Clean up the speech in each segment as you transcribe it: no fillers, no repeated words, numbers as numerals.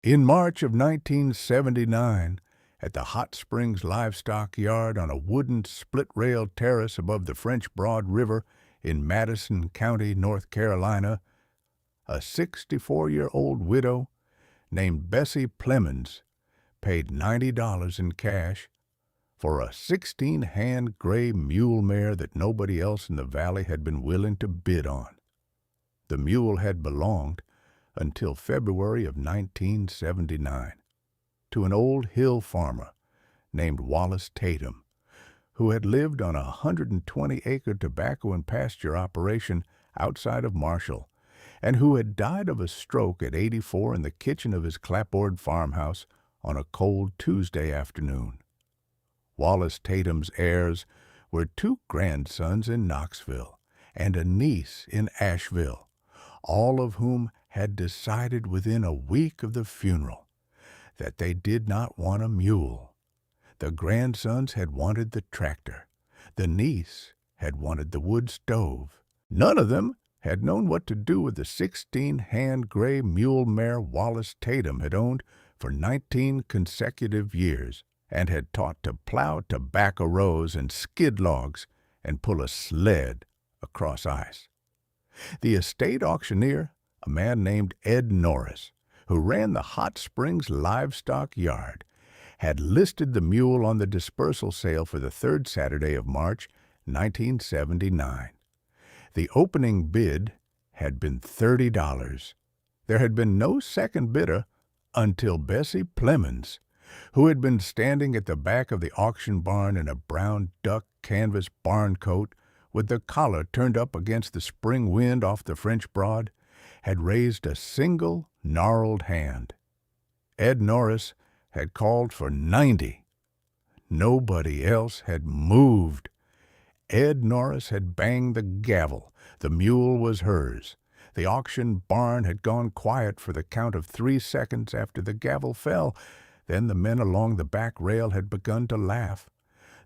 In March of 1979, at the Hot Springs Livestock Yard on a wooden split-rail terrace above the French Broad River in Madison County, North Carolina, a 64-year-old widow named Bessie Plemmons paid $90 in cash for a 16-hand gray mule mare that nobody else in the valley had been willing to bid on. The mule had belonged, until February of 1979, to an old hill farmer named Wallace Tatum, who had lived on a 120-acre tobacco and pasture operation outside of Marshall, and who had died of a stroke at 84 in the kitchen of his clapboard farmhouse on a cold Tuesday afternoon. Wallace Tatum's heirs were two grandsons in Knoxville and a niece in Asheville, all of whom had decided within a week of the funeral that they did not want a mule. The grandsons had wanted the tractor. The niece had wanted the wood stove. None of them had known what to do with the 16-hand gray mule mare Wallace Tatum had owned for 19 consecutive years and had taught to plow tobacco rows and skid logs and pull a sled across ice. The estate auctioneer, a man named Ed Norris, who ran the Hot Springs Livestock Yard, had listed the mule on the dispersal sale for the third Saturday of March, 1979. The opening bid had been $30. There had been no second bidder until Bessie Plemmons, who had been standing at the back of the auction barn in a brown duck canvas barn coat with the collar turned up against the spring wind off the French Broad, had raised a single gnarled hand. Ed Norris had called for 90. Nobody else had moved. Ed Norris had banged the gavel. The mule was hers. The auction barn had gone quiet for the count of 3 seconds after the gavel fell. Then the men along the back rail had begun to laugh.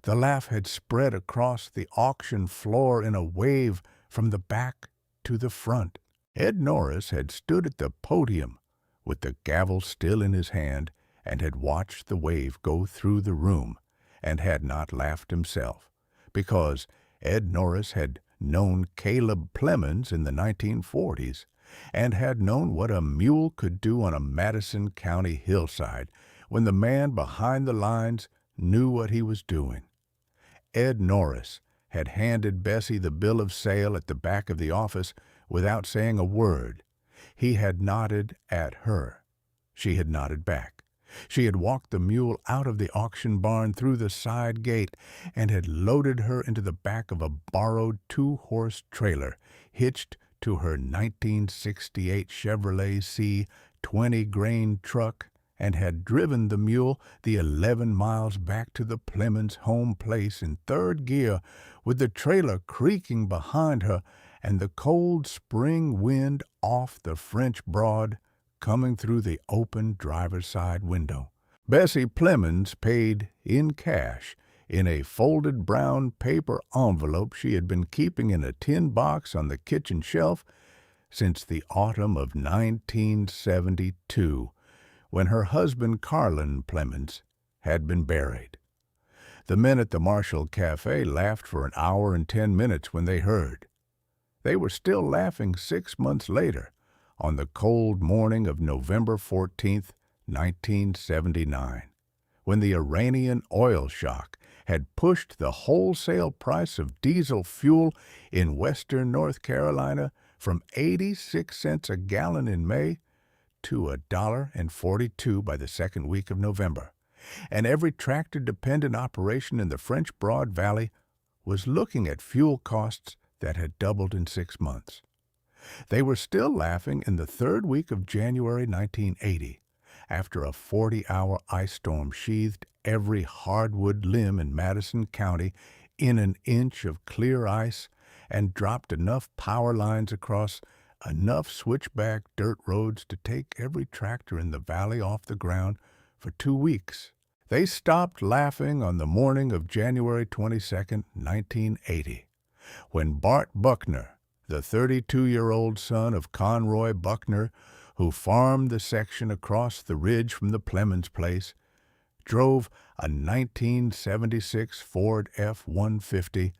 The laugh had spread across the auction floor in a wave from the back to the front. Ed Norris had stood at the podium with the gavel still in his hand and had watched the wave go through the room and had not laughed himself, because Ed Norris had known Caleb Plemmons in the 1940s and had known what a mule could do on a Madison County hillside when the man behind the lines knew what he was doing. Ed Norris had handed Bessie the bill of sale at the back of the office without saying a word. He had nodded at her. She had nodded back. She had walked the mule out of the auction barn through the side gate and had loaded her into the back of a borrowed 2-horse trailer hitched to her 1968 Chevrolet C 20-grain truck, and had driven the mule the 11 miles back to the Plemmons' home place in third gear, with the trailer creaking behind her and the cold spring wind off the French Broad coming through the open driver's side window. Bessie Plemmons paid in cash in a folded brown paper envelope she had been keeping in a tin box on the kitchen shelf since the autumn of 1972, when her husband Carlin Plemmons had been buried. The men at the Marshall Cafe laughed for an hour and 10 minutes when they heard. They were still laughing 6 months later, on the cold morning of November 14th, 1979, when the Iranian oil shock had pushed the wholesale price of diesel fuel in western North Carolina from 86 cents a gallon in May to $1.42 by the second week of November, and every tractor-dependent operation in the French Broad Valley was looking at fuel costs that had doubled in 6 months. They were still laughing in the third week of January 1980, after a 40-hour ice storm sheathed every hardwood limb in Madison County in an inch of clear ice and dropped enough power lines across enough switchback dirt roads to take every tractor in the valley off the ground for 2 weeks. They stopped laughing on the morning of January 22, 1980, when Bart Buckner, the 32-year-old son of Conroy Buckner, who farmed the section across the ridge from the Plemmons place, drove a 1976 Ford F-150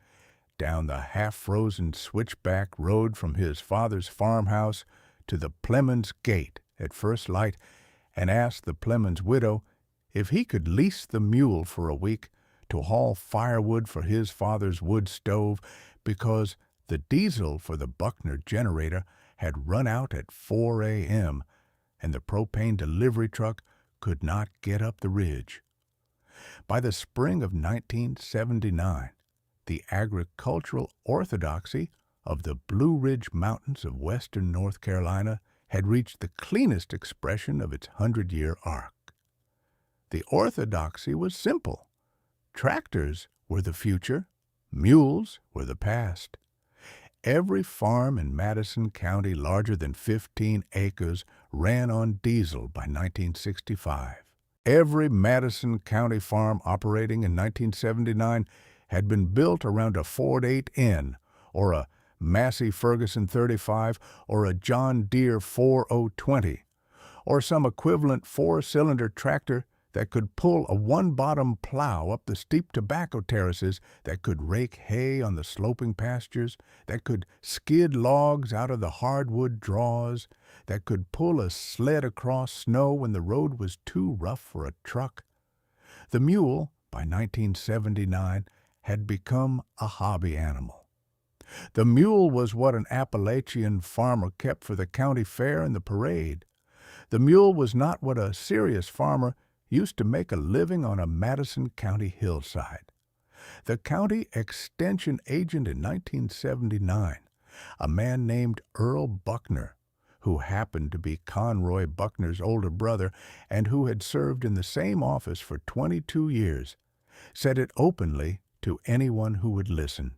down the half-frozen switchback road from his father's farmhouse to the Plemmons gate at first light and asked the Plemmons widow if he could lease the mule for a week to haul firewood for his father's wood stove because the diesel for the Buckner generator had run out at 4 a.m. and the propane delivery truck could not get up the ridge. By the spring of 1979, the agricultural orthodoxy of the Blue Ridge Mountains of western North Carolina had reached the cleanest expression of its 100-year arc. The orthodoxy was simple. Tractors were the future, mules were the past. Every farm in Madison County larger than 15 acres ran on diesel by 1965. Every Madison County farm operating in 1979 had been built around a Ford 8N or a Massey Ferguson 35 or a John Deere 4020 or some equivalent four-cylinder tractor that could pull a one-bottom plow up the steep tobacco terraces, that could rake hay on the sloping pastures, that could skid logs out of the hardwood draws, that could pull a sled across snow when the road was too rough for a truck. The mule, by 1979, had become a hobby animal. The mule was what an Appalachian farmer kept for the county fair and the parade. The mule was not what a serious farmer used to make a living on a Madison County hillside. The county extension agent in 1979, a man named Earl Buckner, who happened to be Conroy Buckner's older brother and who had served in the same office for 22 years, said it openly to anyone who would listen.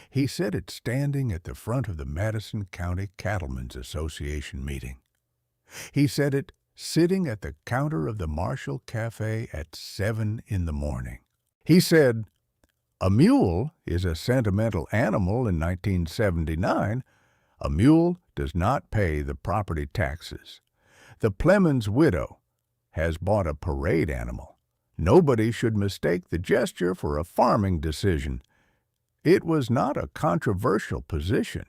He said it standing at the front of the Madison County Cattlemen's Association meeting. He said it sitting at the counter of the Marshall Cafe at 7 in the morning. He said, "A mule is a sentimental animal in 1979. A mule does not pay the property taxes. The Plemmons widow has bought a parade animal. Nobody should mistake the gesture for a farming decision." It was not a controversial position.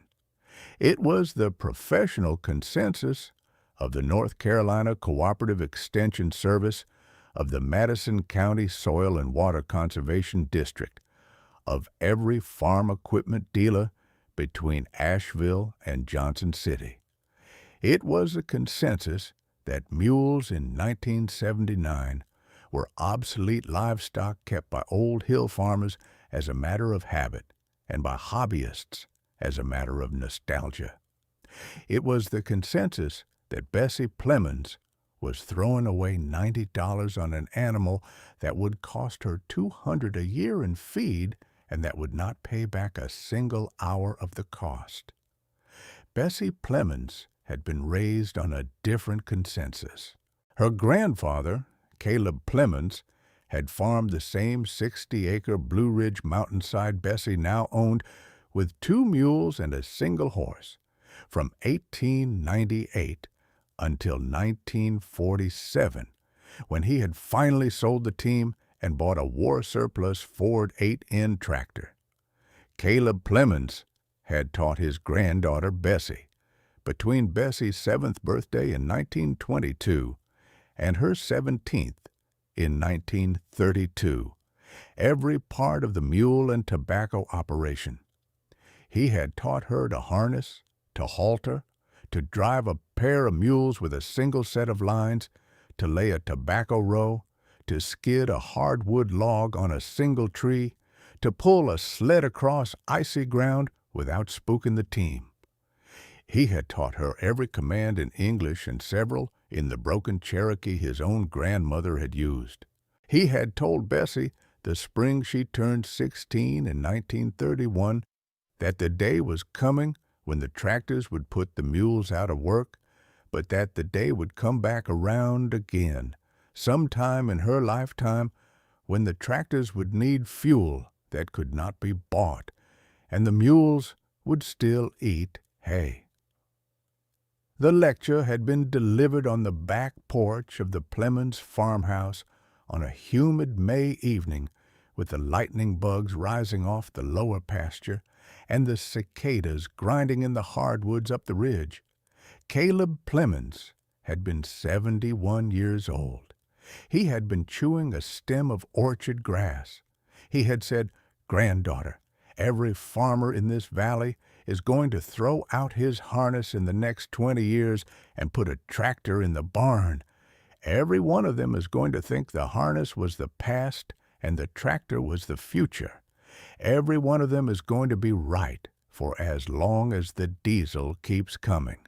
It was the professional consensus of the North Carolina Cooperative Extension Service, of the Madison County Soil and Water Conservation District, of every farm equipment dealer between Asheville and Johnson City. It was a consensus that mules in 1979 were obsolete livestock kept by old hill farmers as a matter of habit and by hobbyists as a matter of nostalgia. It was the consensus that Bessie Plemmons was throwing away $90 on an animal that would cost her $200 a year in feed and that would not pay back a single hour of the cost. Bessie Plemmons had been raised on a different consensus. Her grandfather, Caleb Plemmons, had farmed the same 60-acre Blue Ridge mountainside Bessie now owned with 2 mules and a single horse from 1898 until 1947, when he had finally sold the team and bought a war-surplus Ford 8N tractor. Caleb Plemmons had taught his granddaughter Bessie, between Bessie's 7th birthday in 1922 and her 17th in 1932, every part of the mule and tobacco operation. He had taught her to harness, to halter, to drive a pair of mules with a single set of lines, to lay a tobacco row, to skid a hardwood log on a single tree, to pull a sled across icy ground without spooking the team. He had taught her every command in English and several in the broken Cherokee his own grandmother had used. He had told Bessie the spring she turned 16 in 1931 that the day was coming when the tractors would put the mules out of work, but that the day would come back around again, sometime in her lifetime, when the tractors would need fuel that could not be bought, and the mules would still eat hay. The lecture had been delivered on the back porch of the Plemmons farmhouse on a humid May evening, with the lightning bugs rising off the lower pasture and the cicadas grinding in the hardwoods up the ridge. Caleb Plemmons had been 71 years old. He had been chewing a stem of orchard grass. He had said, "Granddaughter, every farmer in this valley is going to throw out his harness in the next 20 years and put a tractor in the barn. Every one of them is going to think the harness was the past and the tractor was the future. Every one of them is going to be right for as long as the diesel keeps coming.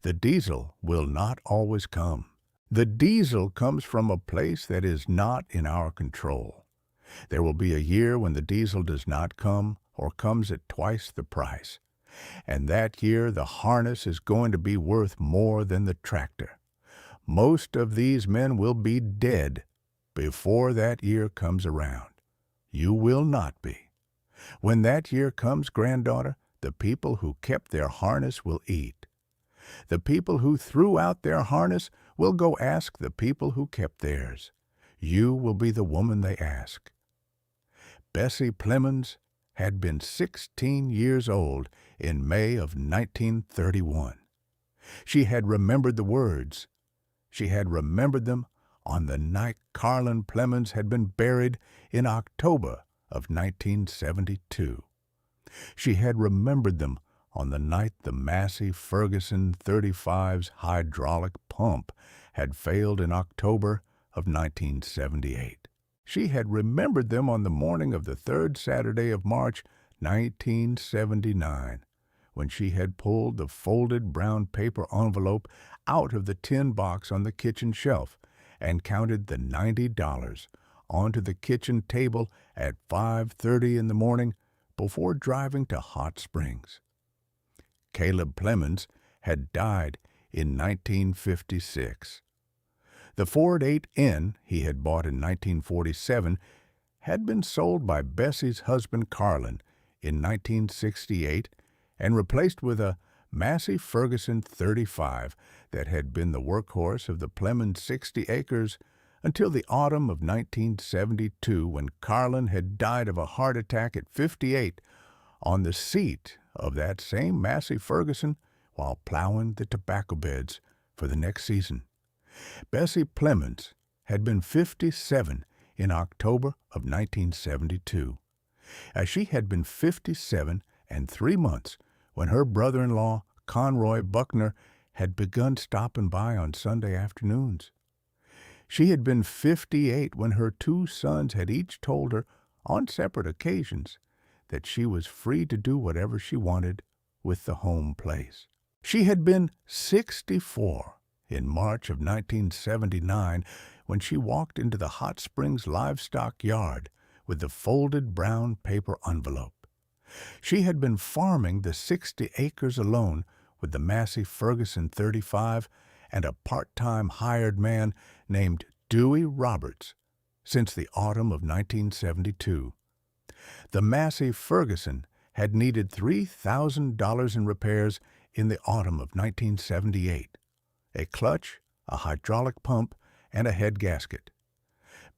The diesel will not always come. The diesel comes from a place that is not in our control. There will be a year when the diesel does not come or comes at twice the price. And that year the harness is going to be worth more than the tractor. Most of these men will be dead before that year comes around. You will not be. When that year comes, granddaughter, the people who kept their harness will eat. The people who threw out their harness will go ask the people who kept theirs. You will be the woman they ask." Bessie Plemmons had been 16 years old in May of 1931. She had remembered the words. She had remembered them on the night Carlin Plemmons had been buried in October of 1972. She had remembered them on the night the Massey Ferguson 35's hydraulic pump had failed in October of 1978. She had remembered them on the morning of the third Saturday of March, 1979, when she had pulled the folded brown paper envelope out of the tin box on the kitchen shelf and counted the $90 onto the kitchen table at 5:30 in the morning before driving to Hot Springs. Caleb Plemmons had died in 1956. The Ford 8N he had bought in 1947 had been sold by Bessie's husband Carlin in 1968 and replaced with a Massey Ferguson 35 that had been the workhorse of the Plemmons' 60 acres until the autumn of 1972, when Carlin had died of a heart attack at 58 on the seat of that same Massey Ferguson while plowing the tobacco beds for the next season. Bessie Plemmons had been 57 in October of 1972. As she had been 57 and 3 months when her brother-in-law, Conroy Buckner, had begun stopping by on Sunday afternoons. She had been 58 when her 2 sons had each told her, on separate occasions, that she was free to do whatever she wanted with the home place. She had been 64 in March of 1979 when she walked into the Hot Springs Livestock Yard with the folded brown paper envelope. She had been farming the 60 acres alone with the Massey Ferguson 35 and a part-time hired man named Dewey Roberts since the autumn of 1972. The Massey Ferguson had needed $3,000 in repairs in the autumn of 1978, a clutch, a hydraulic pump, and a head gasket.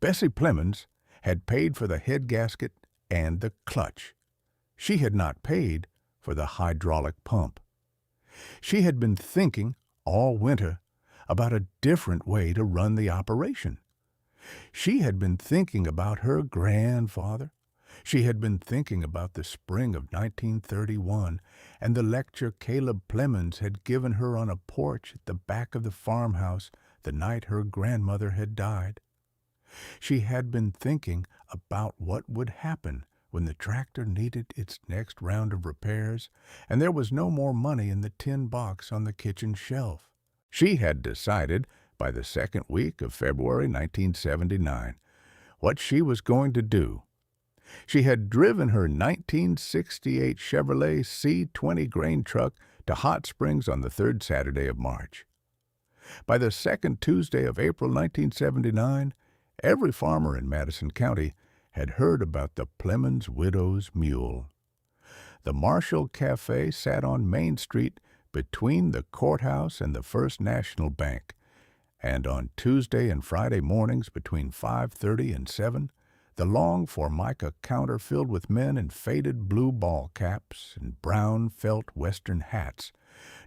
Bessie Plemmons had paid for the head gasket and the clutch. She had not paid for the hydraulic pump. She had been thinking all winter about a different way to run the operation. She had been thinking about her grandfather. She had been thinking about the spring of 1931 and the lecture Caleb Plemmons had given her on a porch at the back of the farmhouse the night her grandmother had died. She had been thinking about what would happen when the tractor needed its next round of repairs and there was no more money in the tin box on the kitchen shelf. She had decided by the second week of February 1979 what she was going to do. She had driven her 1968 Chevrolet C20 grain truck to Hot Springs on the third Saturday of March. By the second Tuesday of April 1979, every farmer in Madison County had heard about the Plemmons widow's mule. The Marshall Cafe sat on Main Street between the courthouse and the First National Bank, and on Tuesday and Friday mornings between 5:30 and 7, the long Formica counter filled with men in faded blue ball caps and brown felt Western hats,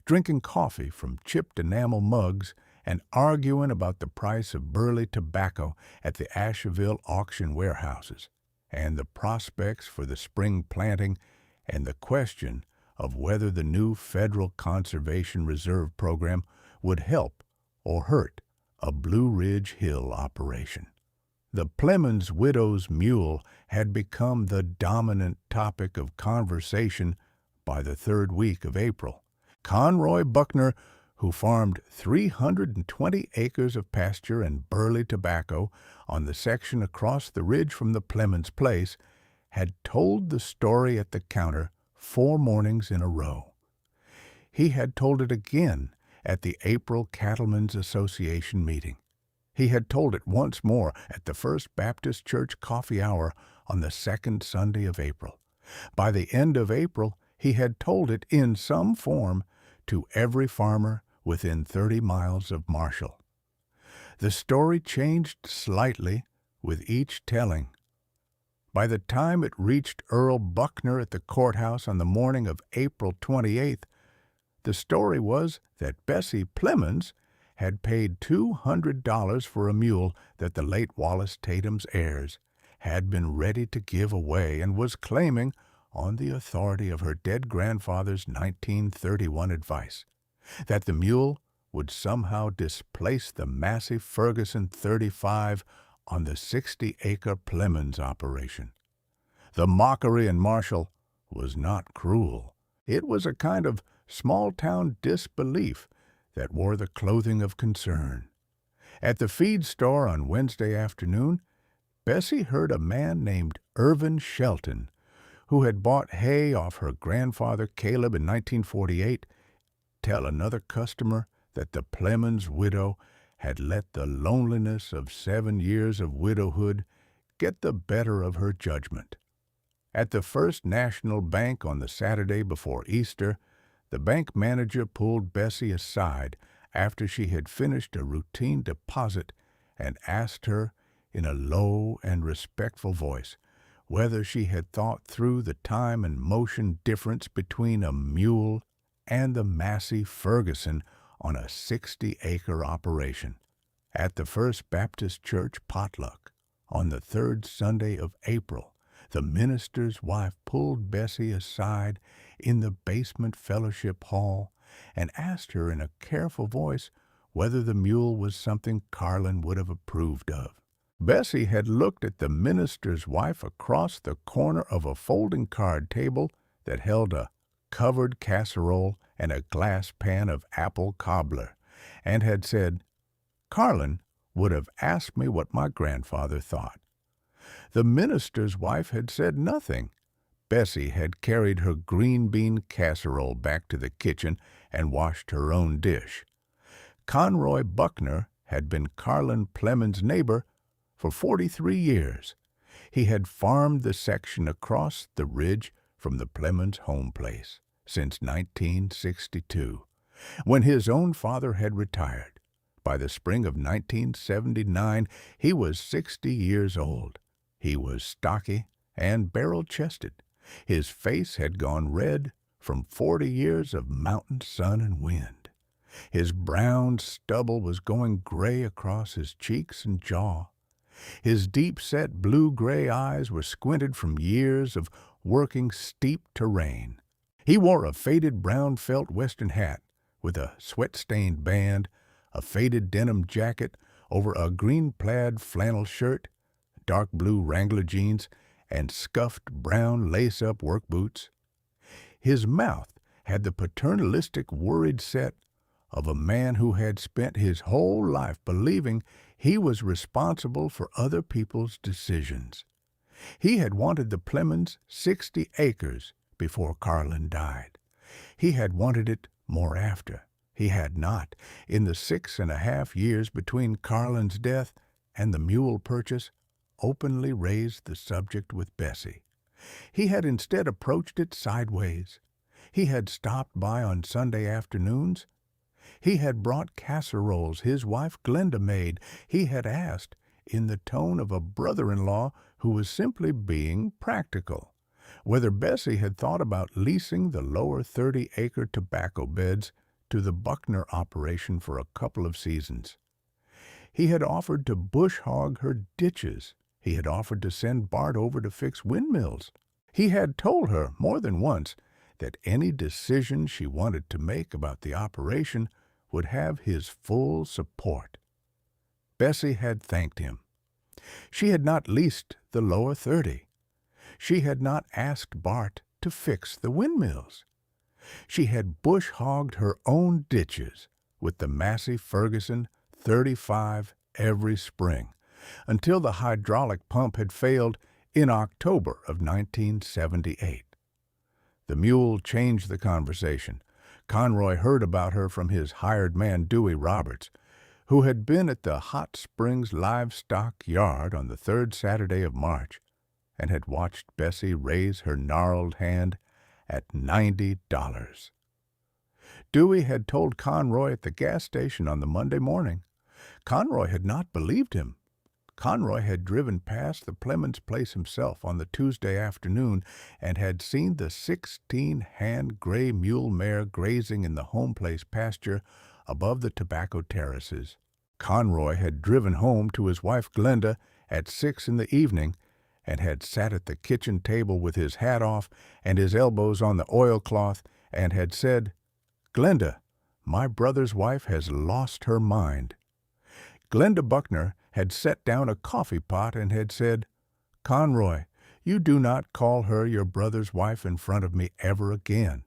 drinking coffee from chipped enamel mugs and arguing about the price of burley tobacco at the Asheville auction warehouses, and the prospects for the spring planting, and the question of whether the new Federal Conservation Reserve Program would help or hurt a Blue Ridge Hill operation. The Plemmons widow's mule had become the dominant topic of conversation by the third week of April. Conroy Buckner, who farmed 320 acres of pasture and burley tobacco on the section across the ridge from the Plemmons' place, had told the story at the counter 4 mornings in a row. He had told it again at the April Cattlemen's Association meeting. He had told it once more at the First Baptist Church coffee hour on the second Sunday of April. By the end of April, he had told it in some form to every farmer within 30 miles of Marshall. The story changed slightly with each telling. By the time it reached Earl Buckner at the courthouse on the morning of April 28th, the story was that Bessie Plemmons had paid $200 for a mule that the late Wallace Tatum's heirs had been ready to give away, and was claiming, on the authority of her dead grandfather's 1931 advice, that the mule would somehow displace the massive Ferguson 35 on the 60-acre Plemmons operation. The mockery in Marshall was not cruel. It was a kind of small-town disbelief that wore the clothing of concern. At the feed store on Wednesday afternoon, Bessie heard a man named Irvin Shelton, who had bought hay off her grandfather Caleb in 1948, tell another customer that the Plemmons widow had let the loneliness of 7 years of widowhood get the better of her judgment. At the First National Bank on the Saturday before Easter, the bank manager pulled Bessie aside after she had finished a routine deposit and asked her, in a low and respectful voice, whether she had thought through the time and motion difference between a mule and the Massey Ferguson on a 60-acre operation. At the First Baptist Church potluck on the third Sunday of April, the minister's wife pulled Bessie aside in the basement fellowship hall and asked her in a careful voice whether the mule was something Carlin would have approved of. Bessie had looked at the minister's wife across the corner of a folding card table that held a covered casserole and a glass pan of apple cobbler, and had said, "Carlin would have asked me what my grandfather thought." The minister's wife had said nothing. Bessie had carried her green bean casserole back to the kitchen and washed her own dish. Conroy Buckner had been Carlin Plemmons' neighbor for 43 years. He had farmed the section across the ridge from the Plemmons' home place since 1962, when his own father had retired. By the spring of 1979, he was 60 years old. He was stocky and barrel-chested. His face had gone red from 40 years of mountain sun and wind. His brown stubble was going gray across his cheeks and jaw. His deep-set blue-gray eyes were squinted from years of working steep terrain. He wore a faded brown felt Western hat with a sweat-stained band, a faded denim jacket over a green plaid flannel shirt, dark blue Wrangler jeans, and scuffed brown lace-up work boots. His mouth had the paternalistic worried set of a man who had spent his whole life believing he was responsible for other people's decisions. He had wanted the Plemmons 60 acres before Carlin died. He had wanted it more after. He had not, in the 6.5 years between Carlin's death and the mule purchase, openly raised the subject with Bessie. He had instead approached it sideways. He had stopped by on Sunday afternoons. He had brought casseroles his wife Glenda made. He had asked, in the tone of a brother-in-law who was simply being practical, whether Bessie had thought about leasing the lower 30-acre tobacco beds to the Buckner operation for a couple of seasons. He had offered to bush hog her ditches. He had offered to send Bart over to fix windmills. He had told her more than once that any decision she wanted to make about the operation would have his full support. Bessie had thanked him. She had not leased the lower 30. She had not asked Bart to fix the windmills. She had bush-hogged her own ditches with the Massey Ferguson 35 every spring until the hydraulic pump had failed in October of 1978. The Mule changed the conversation. Conroy heard about her from his hired man, Dewey Roberts, who had been at the Hot Springs Livestock Yard on the third Saturday of March and had watched Bessie raise her gnarled hand at $90. Dewey had told Conroy at the gas station on the Monday morning. Conroy had not believed him. Conroy had driven past the Plemmons place himself on the Tuesday afternoon and had seen the 16-hand gray mule mare grazing in the home place pasture above the tobacco terraces. Conroy had driven home to his wife Glenda at 6 in the evening and had sat at the kitchen table with his hat off and his elbows on the oilcloth and had said, "Glenda, my brother's wife has lost her mind." Glenda Buckner had set down a coffee pot and had said, "Conroy, you do not call her your brother's wife in front of me ever again.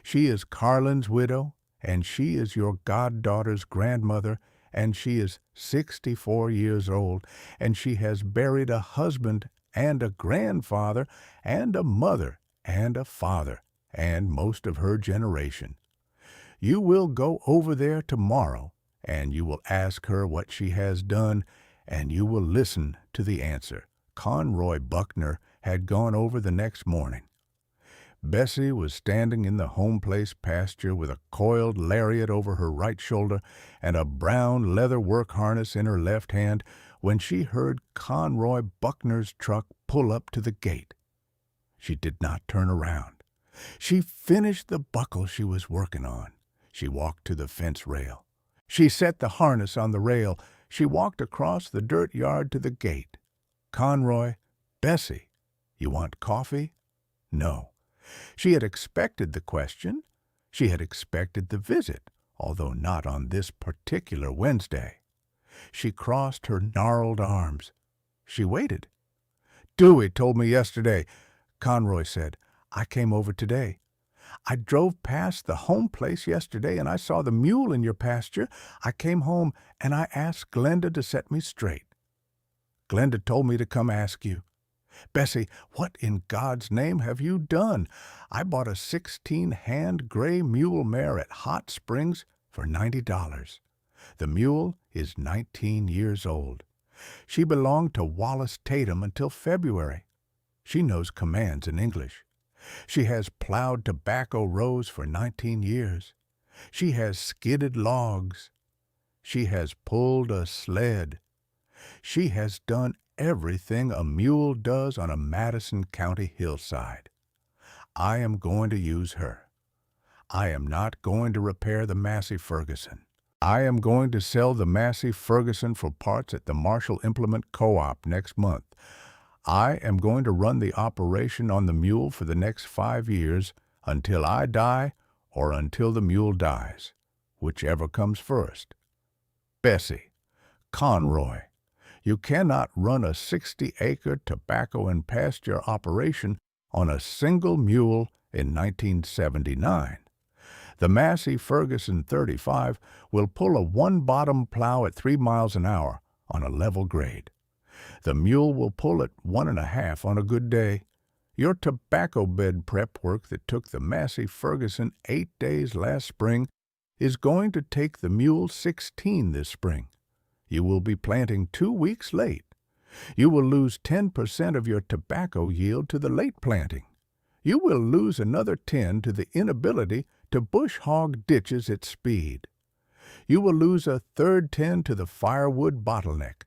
She is Carlin's widow, and she is your goddaughter's grandmother, and she is 64 years old, and she has buried a husband and a grandfather and a mother and a father and most of her generation. You will go over there tomorrow, and you will ask her what she has done, and you will listen to the answer." Conroy Buckner had gone over the next morning. Bessie was standing in the home place pasture with a coiled lariat over her right shoulder and a brown leather work harness in her left hand when she heard Conroy Buckner's truck pull up to the gate. She did not turn around. She finished the buckle she was working on. She walked to the fence rail. She set the harness on the rail. She walked across the dirt yard to the gate. "Conroy, Bessie, you want coffee?" No. She had expected the question. She had expected the visit, although not on this particular Wednesday. She crossed her gnarled arms. She waited. "Dewey told me yesterday," Conroy said. "I came over today. I drove past the home place yesterday and I saw the mule in your pasture. I came home and I asked Glenda to set me straight. Glenda told me to come ask you. Bessie, what in God's name have you done? I bought a 16-hand gray mule mare at Hot Springs for $90. The mule is 19 years old. She belonged to Wallace Tatum until February. She knows commands in English. She has plowed tobacco rows for 19 years. She has skidded logs. She has pulled a sled. She has done everything a mule does on a Madison County hillside. I am going to use her. I am not going to repair the Massey Ferguson. I am going to sell the Massey Ferguson for parts at the Marshall Implement Co-op next month. I am going to run the operation on the mule for the next 5 years until I die or until the mule dies, whichever comes first. Bessie, Conroy, you cannot run a 60-acre tobacco and pasture operation on a single mule in 1979. The Massey Ferguson 35 will pull a one-bottom plow at 3 miles an hour on a level grade. The mule will pull at 1.5 on a good day. Your tobacco bed prep work that took the Massey Ferguson 8 days last spring is going to take the mule 16 this spring. You will be planting 2 weeks late. You will lose 10% of your tobacco yield to the late planting. You will lose another 10 to the inability to bush hog ditches at speed. You will lose a third 10 to the firewood bottleneck,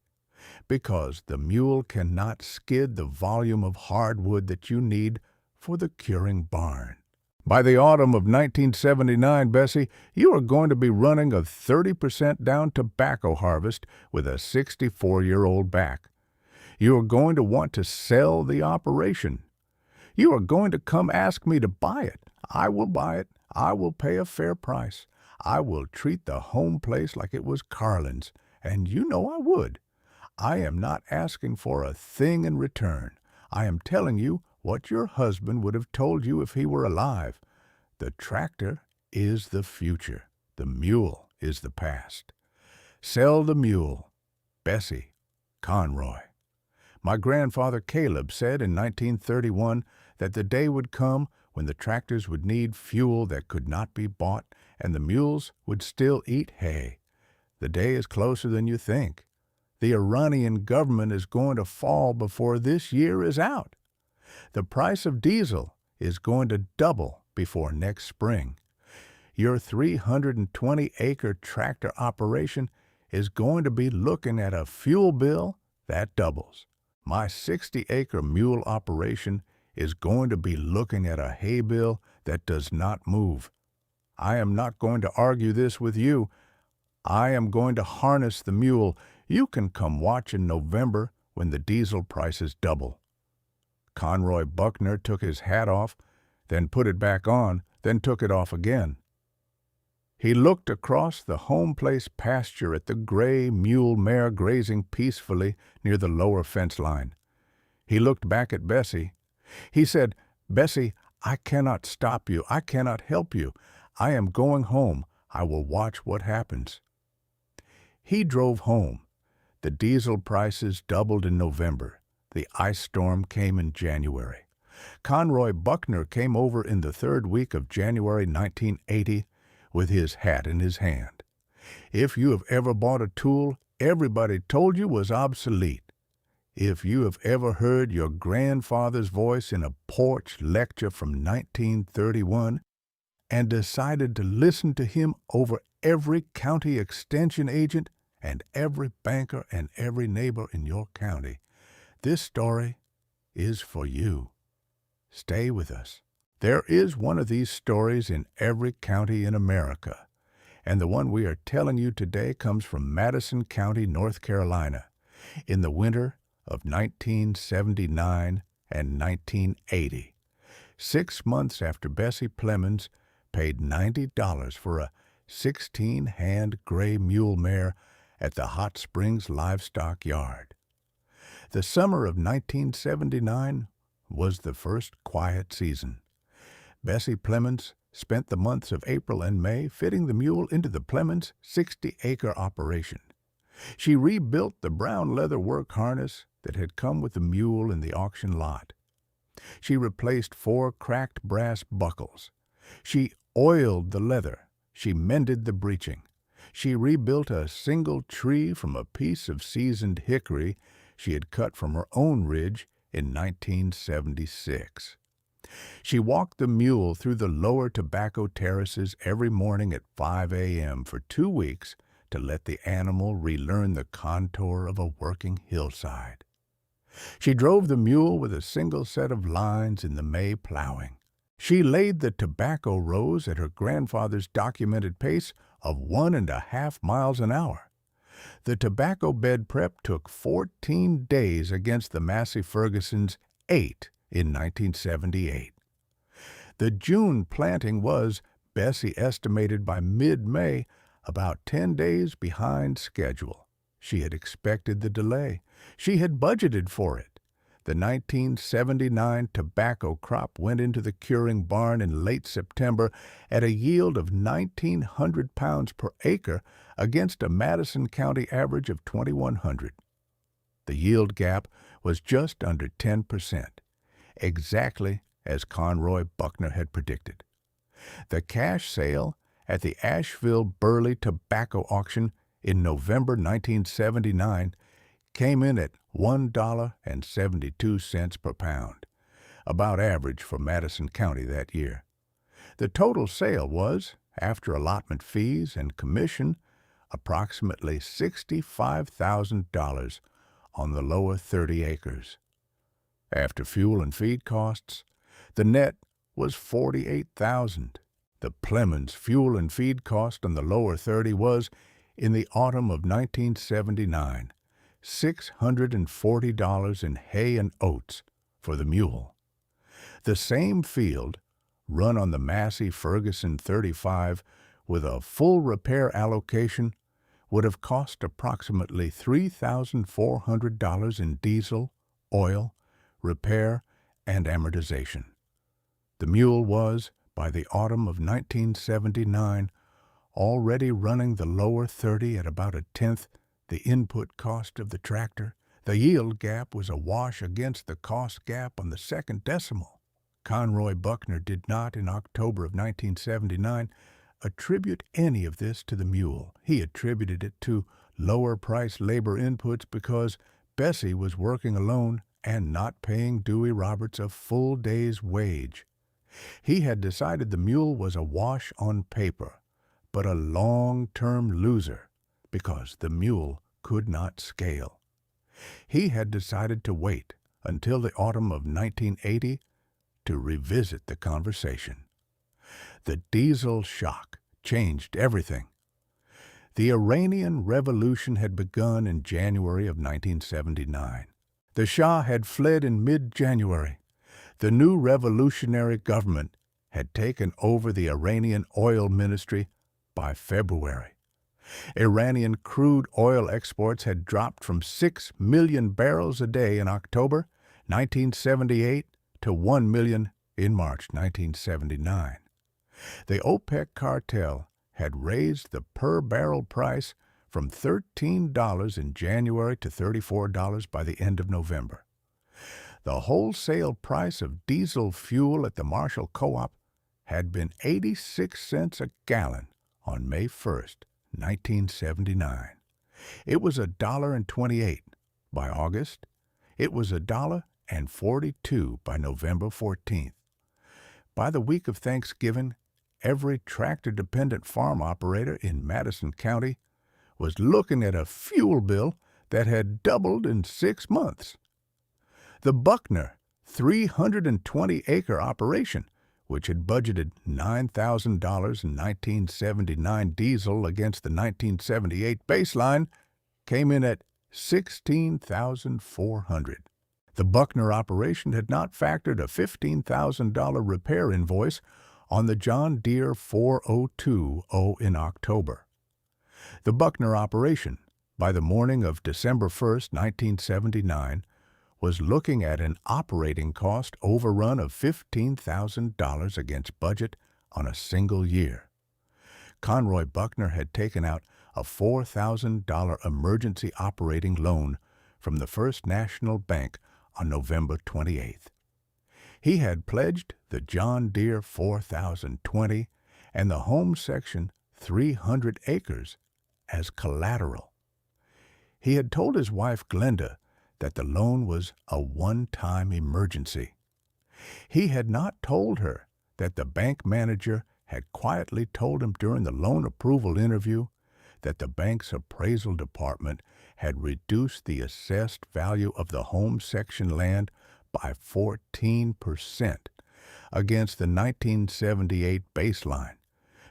because the mule cannot skid the volume of hardwood that you need for the curing barn. By the autumn of 1979, Bessie, you are going to be running a 30% down tobacco harvest with a 64-year-old back. You are going to want to sell the operation. You are going to come ask me to buy it. I will buy it. I will pay a fair price. I will treat the home place like it was Carlin's, and you know I would. I am not asking for a thing in return. I am telling you what your husband would have told you if he were alive. The tractor is the future. The mule is the past. Sell the mule. Bessie Conroy. My grandfather Caleb said in 1931 that the day would come when the tractors would need fuel that could not be bought and the mules would still eat hay. The day is closer than you think. The Iranian government is going to fall before this year is out. The price of diesel is going to double before next spring. Your 320-acre tractor operation is going to be looking at a fuel bill that doubles. My 60-acre mule operation is going to be looking at a hay bill that does not move. I am not going to argue this with you. I am going to harness the mule. You can come watch in November when the diesel prices double. Conroy Buckner took his hat off, then put it back on, then took it off again. He looked across the home place pasture at the gray mule mare grazing peacefully near the lower fence line. He looked back at Bessie. He said, "Bessie, I cannot stop you. I cannot help you. I am going home. I will watch what happens." He drove home. The diesel prices doubled in November. The ice storm came in January. Conroy Buckner came over in the third week of January 1980 with his hat in his hand. If you have ever bought a tool everybody told you was obsolete, if you have ever heard your grandfather's voice in a porch lecture from 1931 and decided to listen to him over every county extension agent and every banker and every neighbor in your county, this story is for you. Stay with us. There is one of these stories in every county in America, and the one we are telling you today comes from Madison County, North Carolina, in the winter of 1979 and 1980, 6 months after Bessie Plemmons paid $90 for a 16-hand gray mule mare at the Hot Springs Livestock Yard. The summer of 1979 was the first quiet season. Bessie Plemmons spent the months of April and May fitting the mule into the Plemmons' 60-acre operation. She rebuilt the brown leather work harness that had come with the mule in the auction lot. She replaced 4 cracked brass buckles. She oiled the leather. She mended the breeching. She rebuilt a single tree from a piece of seasoned hickory she had cut from her own ridge in 1976. She walked the mule through the lower tobacco terraces every morning at 5 a.m. for 2 weeks to let the animal relearn the contour of a working hillside. She drove the mule with a single set of lines in the May plowing. She laid the tobacco rows at her grandfather's documented pace of 1.5 miles an hour. The tobacco bed prep took 14 days against the Massey Ferguson's 8 in 1978. The June planting was, Bessie estimated by mid-May, about 10 days behind schedule. She had expected the delay. She had budgeted for it. The 1979 tobacco crop went into the curing barn in late September at a yield of 1,900 pounds per acre against a Madison County average of 2,100. The yield gap was just under 10%, exactly as Conroy Buckner had predicted. The cash sale at the Asheville Burley Tobacco Auction in November 1979 came in at $1.72 per pound, about average for Madison County that year. The total sale was, after allotment fees and commission, approximately $65,000 on the lower 30 acres. After fuel and feed costs, the net was $48,000. The Plemmons' fuel and feed cost on the lower 30 was, in the autumn of 1979, $640 in hay and oats for the Mule. The same field, run on the Massey Ferguson 35 with a full repair allocation, would have cost approximately $3,400 in diesel, oil, repair, and amortization. The Mule was, by the autumn of 1979, already running the lower 30 at about a tenth the input cost of the tractor. The yield gap was awash against the cost gap on the second decimal. Conroy Buckner did not, in October of 1979, attribute any of this to the Mule. He attributed it to lower-priced labor inputs because Bessie was working alone and not paying Dewey Roberts a full day's wage. He had decided the Mule was a wash on paper, but a long-term loser because the Mule could not scale. He had decided to wait until the autumn of 1980 to revisit the conversation. The diesel shock changed everything. The Iranian Revolution had begun in January of 1979. The Shah had fled in mid-January. The new revolutionary government had taken over the Iranian oil ministry by February. Iranian crude oil exports had dropped from 6 million barrels a day in October 1978 to 1 million in March 1979. The OPEC cartel had raised the per-barrel price from $13 in January to $34 by the end of November. The wholesale price of diesel fuel at the Marshall Co-op had been 86 cents a gallon on May 1st, 1979. It was $1.28 by August. It was $1.42 by November 14th. By the week of Thanksgiving, every tractor-dependent farm operator in Madison County was looking at a fuel bill that had doubled in 6 months. The Buckner 320-acre operation, which had budgeted $9,000 in 1979 diesel against the 1978 baseline, came in at $16,400. The Buckner operation had not factored a $15,000 repair invoice on the John Deere 402 in October. The Buckner operation, by the morning of December 1st, 1979, was looking at an operating cost overrun of $15,000 against budget on a single year. Conroy Buckner had taken out a $4,000 emergency operating loan from the First National Bank on November 28th. He had pledged the John Deere 4020 and the home section 300 acres as collateral. He had told his wife Glenda that the loan was a one-time emergency. He had not told her that the bank manager had quietly told him during the loan approval interview that the bank's appraisal department had reduced the assessed value of the home section land by 14% against the 1978 baseline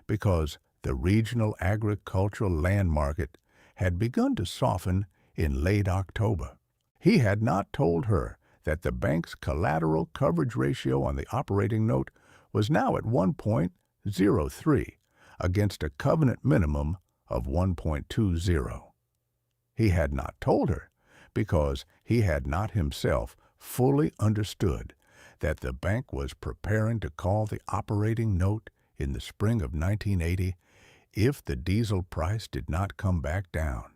because the regional agricultural land market had begun to soften in late October. He had not told her that the bank's collateral coverage ratio on the operating note was now at 1.03 against a covenant minimum of 1.20. He had not told her because he had not himself fully understood that the bank was preparing to call the operating note in the spring of 1980 if the diesel price did not come back down.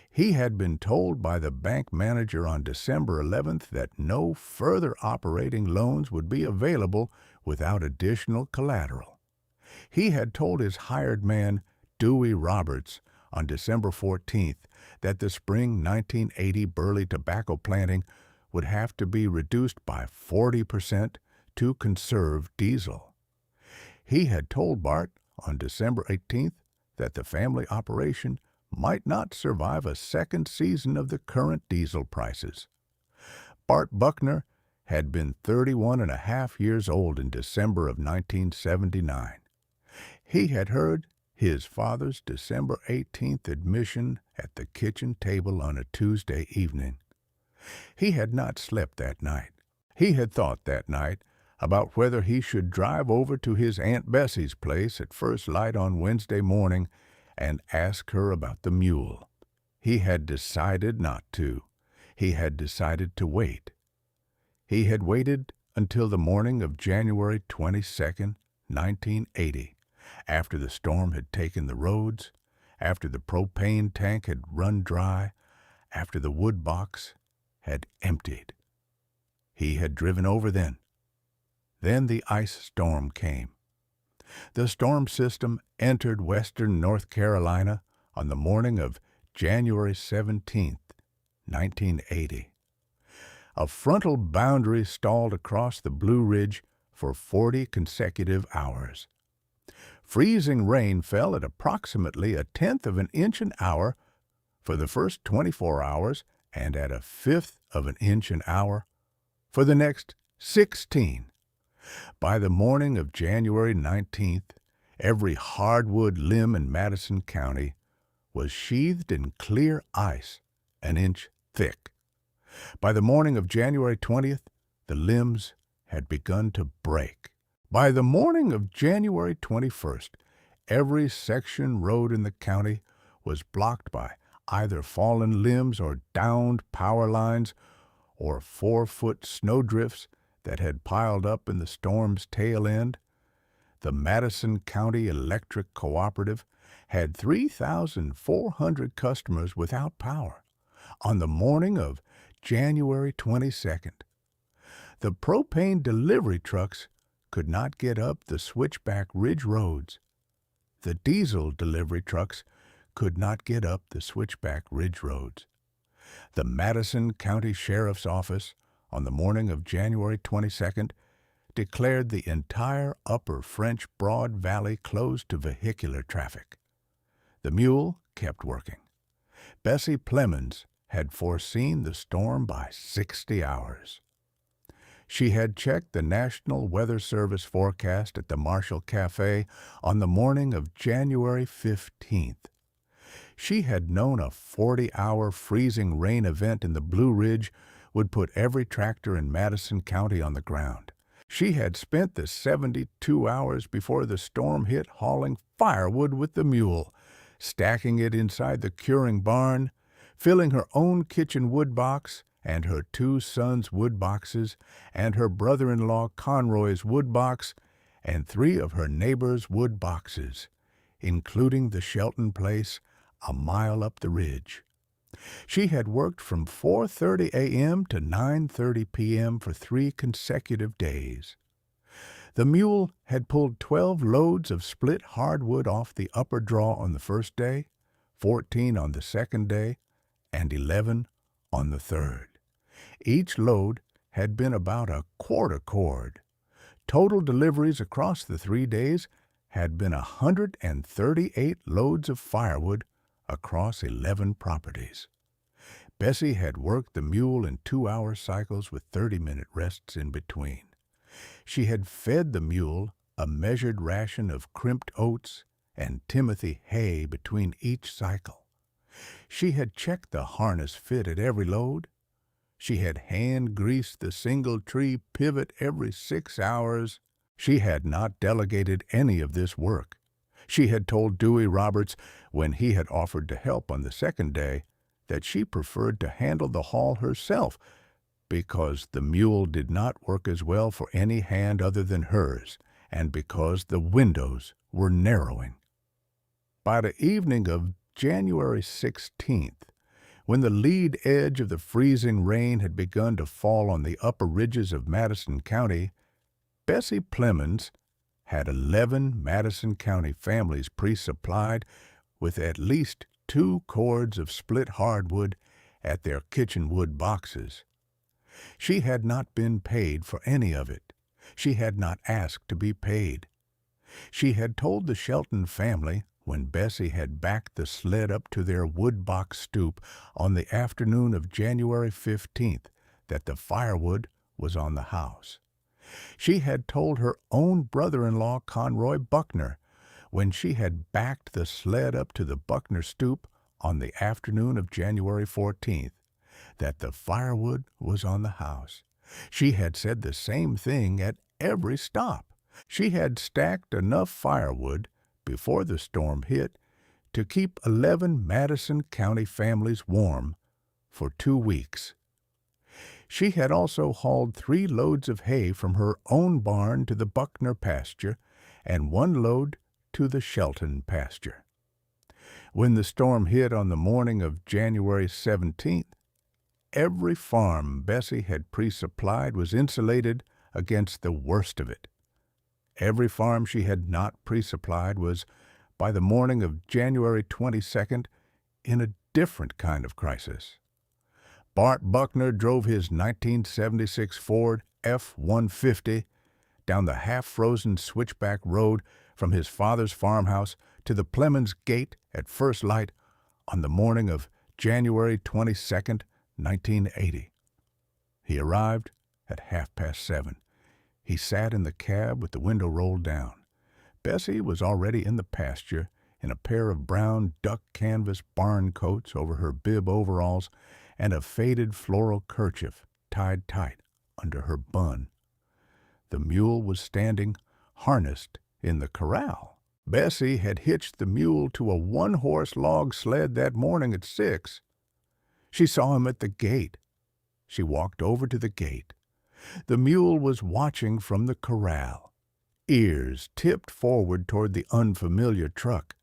He had been told by the bank manager on December 11th that no further operating loans would be available without additional collateral. He had told his hired man, Dewey Roberts, on December 14th that the spring 1980 Burley tobacco planting would have to be reduced by 40% to conserve diesel. He had told Bart on December 18th that the family operation might not survive a second season of the current diesel prices. Bart Buckner had been 31.5 years old in December of 1979. He had heard his father's December 18th admission at the kitchen table on a Tuesday evening. He had not slept that night. He had thought that night about whether he should drive over to his Aunt Bessie's place at first light on Wednesday morning and ask her about the mule. He had decided not to. He had decided to wait. He had waited until the morning of January 22nd, 1980, after the storm had taken the roads, after the propane tank had run dry, after the wood box had emptied. He had driven over then. Then the ice storm came. The storm system entered western North Carolina on the morning of January 17th, 1980. A frontal boundary stalled across the Blue Ridge for 40 consecutive hours. Freezing rain fell at approximately 1/10 of an inch an hour for the first 24 hours and at 1/5 of an inch an hour for the next 16. By the morning of January 19th, every hardwood limb in Madison County was sheathed in clear ice an inch thick. By the morning of January 20th, the limbs had begun to break. By the morning of January 21st, every section road in the county was blocked by either fallen limbs or downed power lines or 4-foot snowdrifts that had piled up in the storm's tail end. The Madison County Electric Cooperative had 3,400 customers without power on the morning of January 22nd. The propane delivery trucks could not get up the switchback ridge roads. The diesel delivery trucks could not get up the switchback ridge roads. The Madison County Sheriff's Office, on the morning of January 22nd, declared the entire upper French Broad Valley closed to vehicular traffic. The mule kept working. Bessie Plemmons had foreseen the storm by 60 hours. She had checked the National Weather Service forecast at the Marshall Cafe on the morning of January 15th. She had known a 40-hour freezing rain event in the Blue Ridge would put every tractor in Madison County on the ground. She had spent the 72 hours before the storm hit hauling firewood with the mule, stacking it inside the curing barn, filling her own kitchen wood box and her 2 sons' wood boxes and her brother-in-law Conroy's wood box and 3 of her neighbors' wood boxes, including the Shelton place a mile up the ridge. She had worked from 4:30 a.m. to 9:30 p.m. for 3 consecutive days. The mule had pulled 12 loads of split hardwood off the upper draw on the first day, 14 on the second day, and 11 on the third. Each load had been about a quarter cord. Total deliveries across the 3 days had been 138 loads of firewood across 11 properties. Bessie had worked the mule in 2-hour cycles with 30-minute rests in between. She had fed the mule a measured ration of crimped oats and Timothy hay between each cycle. She had checked the harness fit at every load. She had hand-greased the single tree pivot every 6 hours. She had not delegated any of this work. She had told Dewey Roberts, when he had offered to help on the second day, that she preferred to handle the haul herself because the mule did not work as well for any hand other than hers, and because the windows were narrowing. By the evening of January 16th, when the lead edge of the freezing rain had begun to fall on the upper ridges of Madison County, Bessie Plemmons had 11 Madison County families pre-supplied with at least 2 cords of split hardwood at their kitchen wood boxes. She had not been paid for any of it. She had not asked to be paid. She had told the Shelton family, when Bessie had backed the sled up to their woodbox stoop on the afternoon of January 15th, that the firewood was on the house. She had told her own brother-in-law, Conroy Buckner, when she had backed the sled up to the Buckner stoop on the afternoon of January 14th, that the firewood was on the house. She had said the same thing at every stop. She had stacked enough firewood before the storm hit to keep 11 Madison County families warm for 2 weeks. She had also hauled 3 loads of hay from her own barn to the Buckner pasture and 1 load to the Shelton pasture. When the storm hit on the morning of January 17th, every farm Bessie had pre-supplied was insulated against the worst of it. Every farm she had not pre-supplied was, by the morning of January 22nd, in a different kind of crisis. Bart Buckner drove his 1976 Ford F-150 down the half-frozen switchback road from his father's farmhouse to the Plemmons gate at first light on the morning of January 22nd, 1980. He arrived at 7:30. He sat in the cab with the window rolled down. Bessie was already in the pasture in a pair of brown duck canvas barn coats over her bib overalls and a faded floral kerchief tied tight under her bun. The mule was standing harnessed in the corral. Bessie had hitched the mule to a 1-horse log sled that morning at 6. She saw him at the gate. She walked over to the gate. The mule was watching from the corral, ears tipped forward toward the unfamiliar truck.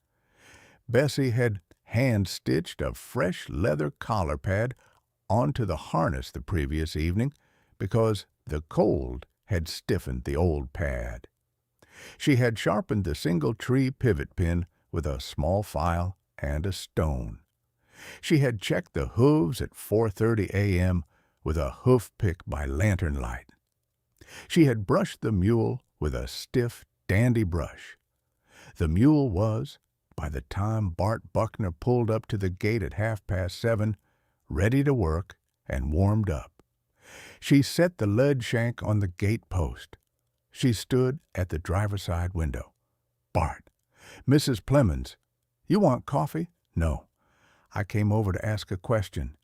Bessie had hand-stitched a fresh leather collar pad onto the harness the previous evening because the cold had stiffened the old pad. She had sharpened the single-tree pivot pin with a small file and a stone. She had checked the hooves at 4:30 a.m. with a hoof pick by lantern light. She had brushed the mule with a stiff, dandy brush. The mule was, by the time Bart Buckner pulled up to the gate at 7:30, ready to work and warmed up. She set the lead shank on the gate post. She stood at the driver's side window. "Bart, Mrs. Plemmons, you want coffee?" "No. I came over to ask a question.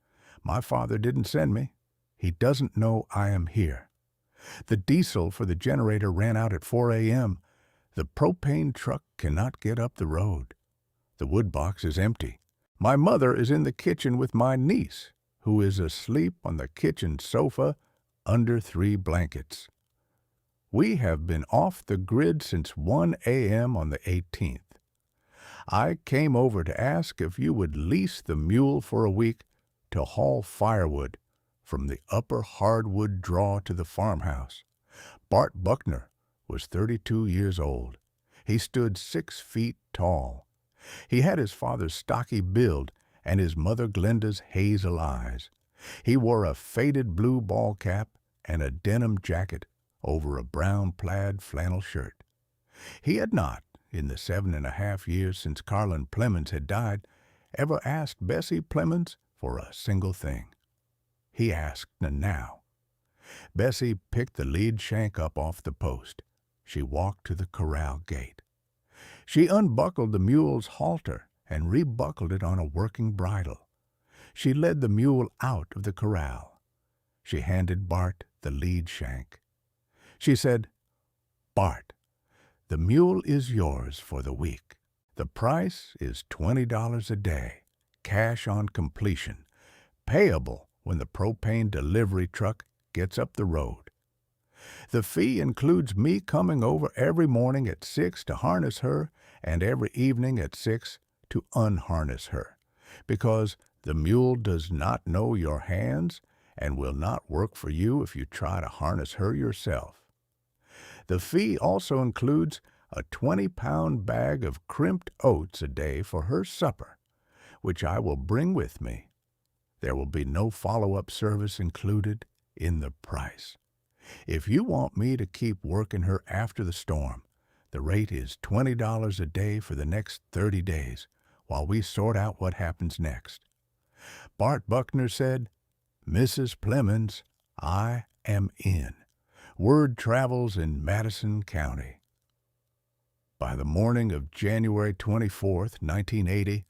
My father didn't send me. He doesn't know I am here. The diesel for the generator ran out at 4 a.m. The propane truck cannot get up the road. The woodbox is empty. My mother is in the kitchen with my niece, who is asleep on the kitchen sofa under 3 blankets. We have been off the grid since 1 a.m. on the 18th. I came over to ask if you would lease the mule for a week to haul firewood from the upper hardwood draw to the farmhouse." Bart Buckner was 32 years old. He stood 6 feet tall. He had his father's stocky build and his mother Glenda's hazel eyes. He wore a faded blue ball cap and a denim jacket over a brown plaid flannel shirt. He had not, in the 7.5 years since Carlin Plemmons had died, ever asked Bessie Plemmons for a single thing. He asked now. Bessie picked the lead shank up off the post. She walked to the corral gate. She unbuckled the mule's halter and rebuckled it on a working bridle. She led the mule out of the corral. She handed Bart the lead shank. She said, "Bart, the mule is yours for the week. The price is $20 a day, cash on completion, payable when the propane delivery truck gets up the road. The fee includes me coming over every morning at 6 to harness her and every evening at 6 to unharness her, because the mule does not know your hands and will not work for you if you try to harness her yourself. The fee also includes a 20-pound bag of crimped oats a day for her supper, which I will bring with me. There will be no follow-up service included in the price. If you want me to keep working her after the storm, the rate is $20 a day for the next 30 days while we sort out what happens next." Bart Buckner said, "Mrs. Plemmons, I am in. Word travels in Madison County." By the morning of January 24th, 1980,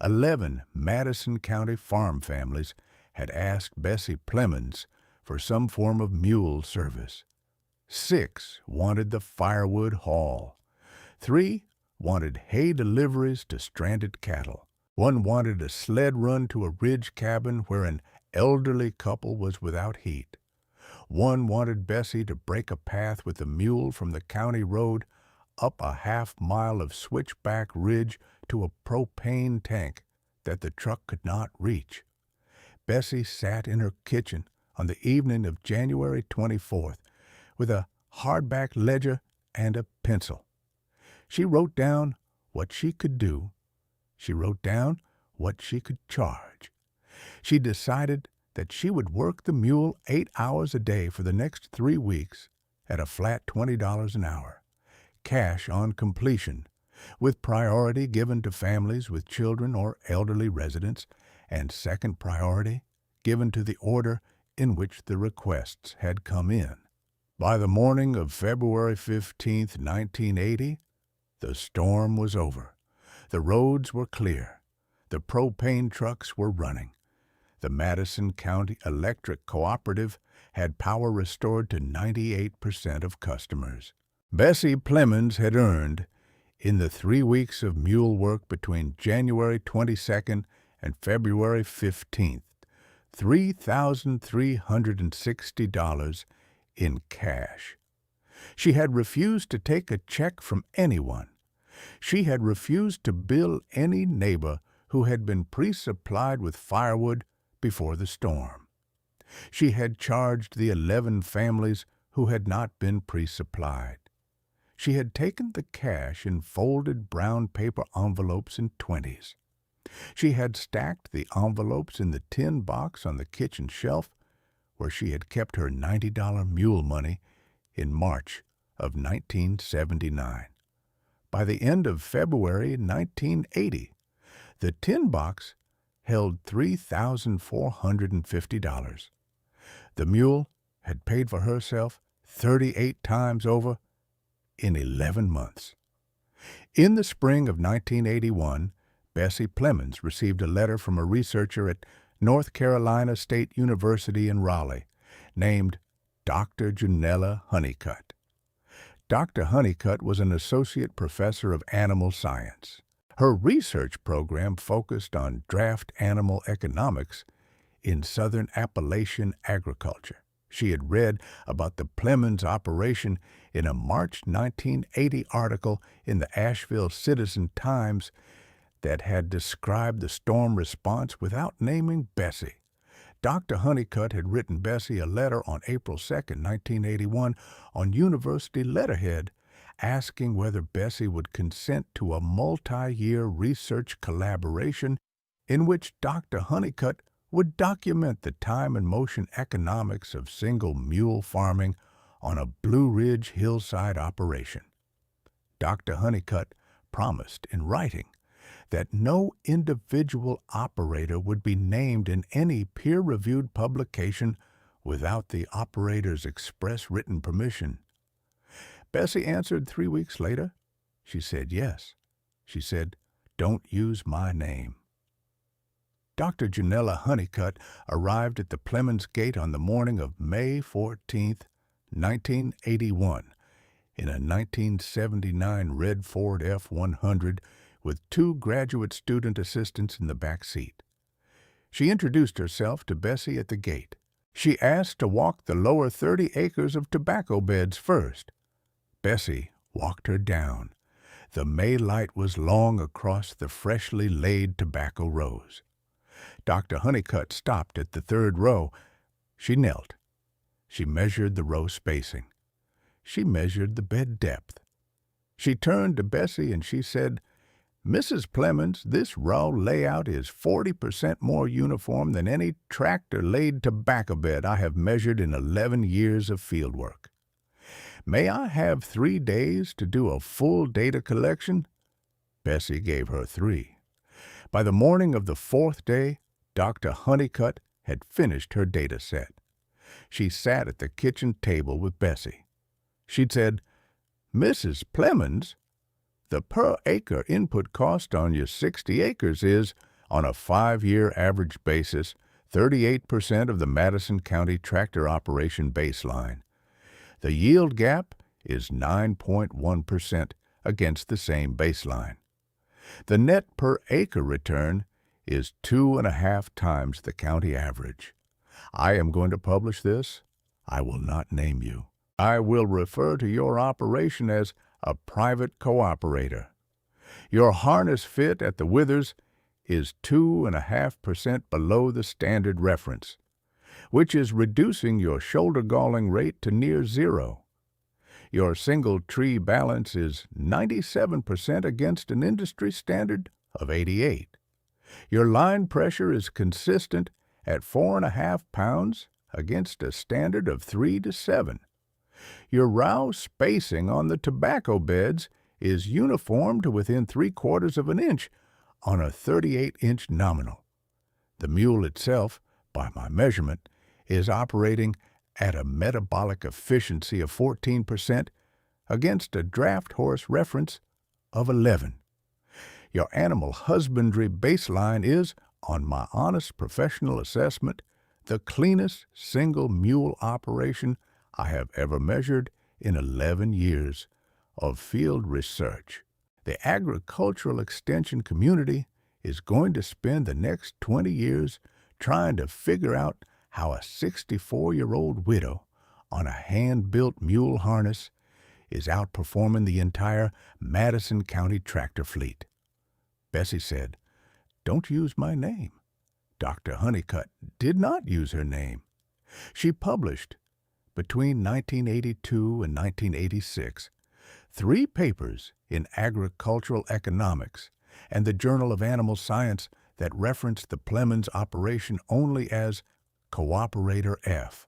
11 Madison County farm families had asked Bessie Plemmons for some form of mule service. 6 wanted the firewood haul. 3 wanted hay deliveries to stranded cattle. 1 wanted a sled run to a ridge cabin where an elderly couple was without heat. 1 wanted Bessie to break a path with the mule from the county road up a half-mile of switchback ridge to a propane tank that the truck could not reach. Bessie sat in her kitchen on the evening of January 24th with a hardback ledger and a pencil. She wrote down what she could do. She wrote down what she could charge. She decided that she would work the mule 8 hours a day for the next 3 weeks at a flat $20 an hour, cash on completion, with priority given to families with children or elderly residents, and second priority given to the order in which the requests had come in. By the morning of February 15th, 1980, the storm was over. The roads were clear. The propane trucks were running. The Madison County Electric Cooperative had power restored to 98% of customers. Bessie Plemmons had earned, in the 3 weeks of mule work between January 22nd and February 15th, $3,360 in cash. She had refused to take a check from anyone. She had refused to bill any neighbor who had been pre-supplied with firewood before the storm. She had charged the 11 families who had not been pre-supplied. She had taken the cash in folded brown paper envelopes in 20s. She had stacked the envelopes in the tin box on the kitchen shelf where she had kept her $90 mule money in March of 1979. By the end of February 1980, the tin box held $3,450. The mule had paid for herself 38 times over in 11 months. In the spring of 1981, Bessie Plemmons received a letter from a researcher at North Carolina State University in Raleigh named Dr. Janella Honeycutt. Dr. Honeycutt was an associate professor of animal science. Her research program focused on draft animal economics in southern Appalachian agriculture. She had read about the Plemmons operation in a March 1980 article in the Asheville Citizen-Times that had described the storm response without naming Bessie. Dr. Honeycutt had written Bessie a letter on April 2, 1981, on university letterhead, asking whether Bessie would consent to a multi-year research collaboration in which Dr. Honeycutt would document the time and motion economics of single mule farming on a Blue Ridge hillside operation. Dr. Honeycutt promised in writing that no individual operator would be named in any peer-reviewed publication without the operator's express written permission. Bessie answered 3 weeks later. She said yes. She said, "Don't use my name." Dr. Janella Honeycutt arrived at the Plemmons gate on the morning of May 14, 1981, in a 1979 red Ford F-100 with 2 graduate student assistants in the back seat. She introduced herself to Bessie at the gate. She asked to walk the lower 30 acres of tobacco beds first. Bessie walked her down. The May light was long across the freshly laid tobacco rows. Dr. Honeycutt stopped at the 3rd row. She knelt. She measured the row spacing. She measured the bed depth. She turned to Bessie and she said, Mrs. Plemmons, this raw layout is 40% more uniform than any tractor-laid tobacco bed I have measured in 11 years of fieldwork. May I have 3 days to do a full data collection?" Bessie gave her 3. By the morning of the 4th day, Dr. Honeycutt had finished her data set. She sat at the kitchen table with Bessie. She'd said, "Mrs. Plemmons, the per-acre input cost on your 60 acres is, on a 5-year average basis, 38% of the Madison County tractor operation baseline. The yield gap is 9.1% against the same baseline. The net per-acre return is 2.5 times the county average. I am going to publish this. I will not name you. I will refer to your operation as a private cooperator. Your harness fit at the withers is 2.5% below the standard reference, which is reducing your shoulder galling rate to near zero. Your single tree balance is 97% against an industry standard of 88. Your line pressure is consistent at 4.5 pounds against a standard of 3 to 7. Your row spacing on the tobacco beds is uniform to within 3/4 of an inch on a 38-inch nominal. The mule itself, by my measurement, is operating at a metabolic efficiency of 14% against a draft horse reference of 11. Your animal husbandry baseline is, on my honest professional assessment, the cleanest single mule operation I have ever measured in 11 years of field research. The agricultural extension community is going to spend the next 20 years trying to figure out how a 64-year-old widow on a hand-built mule harness is outperforming the entire Madison County tractor fleet." Bessie said, "Don't use my name." Dr. Honeycutt did not use her name. She published, between 1982 and 1986, 3 papers in Agricultural Economics and the Journal of Animal Science that referenced the Plemmons operation only as Cooperator F.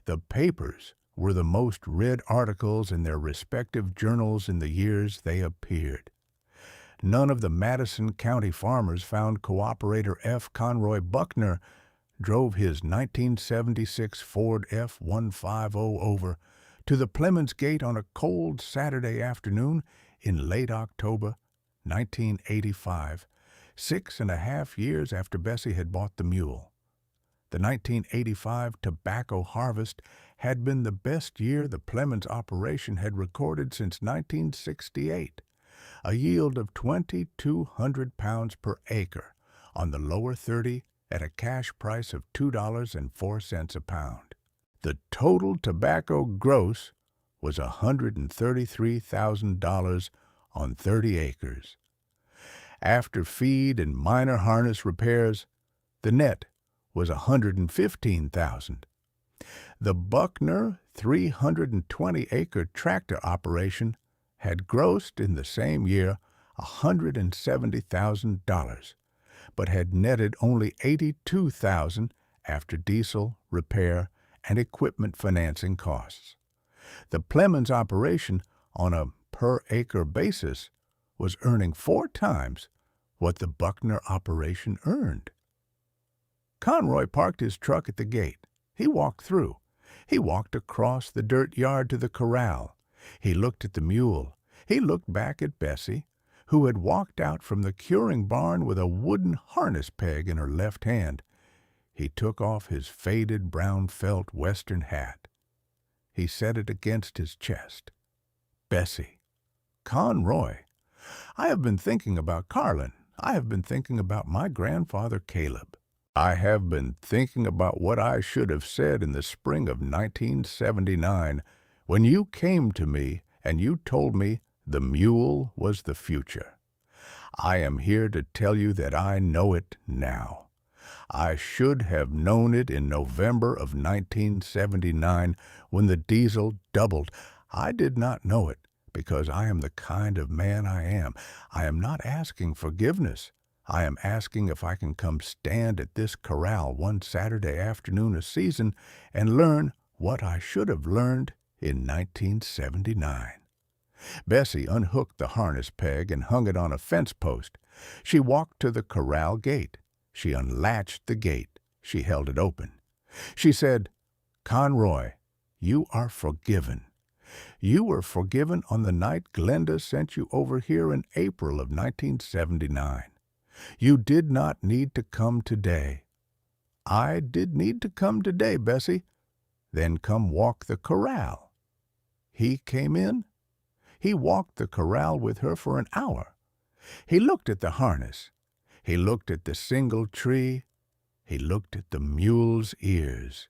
The papers were the most read articles in their respective journals in the years they appeared. None of the Madison County farmers found Cooperator F. Conroy Buckner drove his 1976 Ford F-150 over to the Plemmons gate on a cold Saturday afternoon in late October 1985, 6.5 years after Bessie had bought the mule. The 1985 tobacco harvest had been the best year the Plemmons operation had recorded since 1968, a yield of 2,200 pounds per acre on the lower 30 at a cash price of $2.04 a pound. The total tobacco gross was $133,000 on 30 acres. After feed and minor harness repairs, the net was $115,000. The Buckner 320-acre tractor operation had grossed in the same year $170,000, but had netted only $82,000 after diesel, repair, and equipment financing costs. The Plemmons operation, on a per-acre basis, was earning 4 times what the Buckner operation earned. Conroy parked his truck at the gate. He walked through. He walked across the dirt yard to the corral. He looked at the mule. He looked back at Bessie, who had walked out from the curing barn with a wooden harness peg in her left hand. He took off his faded brown felt western hat. He set it against his chest. "Bessie, Conroy, I have been thinking about Carlin. I have been thinking about my grandfather Caleb. I have been thinking about what I should have said in the spring of 1979 when you came to me and you told me the mule was the future. I am here to tell you that I know it now. I should have known it in November of 1979 when the diesel doubled. I did not know it, because I am the kind of man I am. I am not asking forgiveness. I am asking if I can come stand at this corral one Saturday afternoon a season and learn what I should have learned in 1979. Bessie unhooked the harness peg and hung it on a fence post. She walked to the corral gate. She unlatched the gate. She held it open. She said, "Conroy, you are forgiven. You were forgiven on the night Glenda sent you over here in April of 1979. You did not need to come today." "I did need to come today, Bessie." "Then come walk the corral." He came in. He walked the corral with her for an hour. He looked at the harness. He looked at the single tree. He looked at the mule's ears.